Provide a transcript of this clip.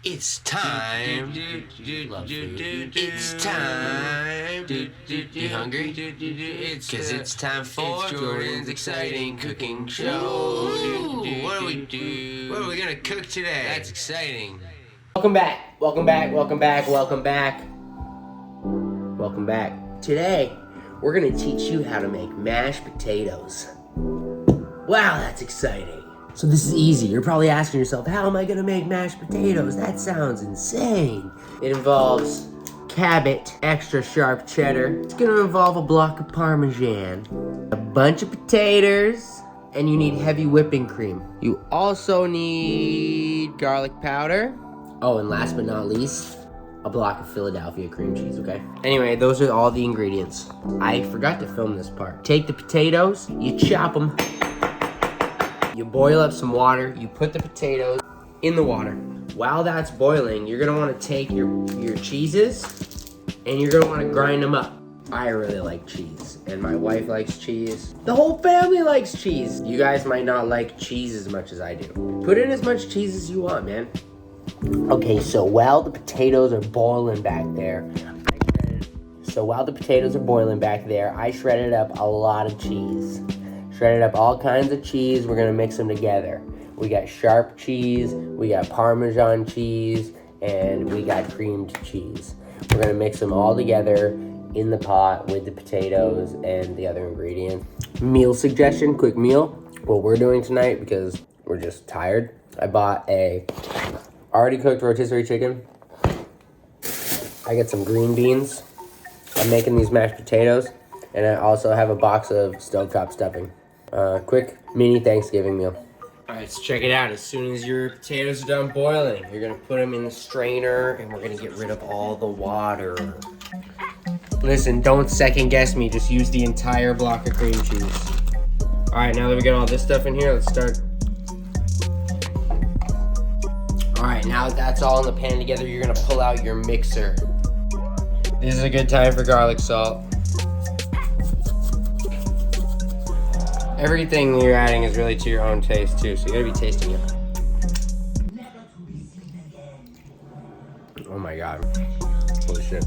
It's time. It's time. You hungry? Cause it's time for Jordan's exciting cooking show. What are we gonna cook today? That's exciting. Welcome back. Today, we're gonna teach you how to make mashed potatoes. Wow, that's exciting. So this is easy. You're probably asking yourself, how am I gonna make mashed potatoes? That sounds insane. It involves Cabot extra sharp cheddar. It's gonna involve a block of Parmesan, a bunch of potatoes, and you need heavy whipping cream. You also need garlic powder. Oh, and last but not least, a block of Philadelphia cream cheese, okay? Anyway, those are all the ingredients. I forgot to film this part. Take the potatoes, you chop them, you boil up some water, you put the potatoes in the water. While that's boiling, you're gonna wanna take your cheeses and you're gonna wanna grind them up. I really like cheese, and my wife likes cheese. The whole family likes cheese. You guys might not like cheese as much as I do. Put in as much cheese as you want, man. Okay, so while the potatoes are boiling back there, I shredded up a lot of cheese. Shredded up all kinds of cheese. We're gonna mix them together. We got sharp cheese, we got Parmesan cheese, and we got creamed cheese. We're gonna mix them all together in the pot with the potatoes and the other ingredients. Meal suggestion, quick meal. What we're doing tonight, because we're just tired, I bought a already cooked rotisserie chicken. I got some green beans. I'm making these mashed potatoes, and I also have a box of stovetop stuffing. Quick mini Thanksgiving meal. All right, so check it out. As soon as your potatoes are done boiling, you're gonna put them in the strainer, and we're gonna get rid of all the water. Listen, don't second guess me. Just use the entire block of cream cheese. All right, now that we got all this stuff in here, let's start. All right, now that that's all in the pan together, you're gonna pull out your mixer. This is a good time for garlic salt. Everything you're adding is really to your own taste too, so you gotta be tasting it. Oh my God, holy shit.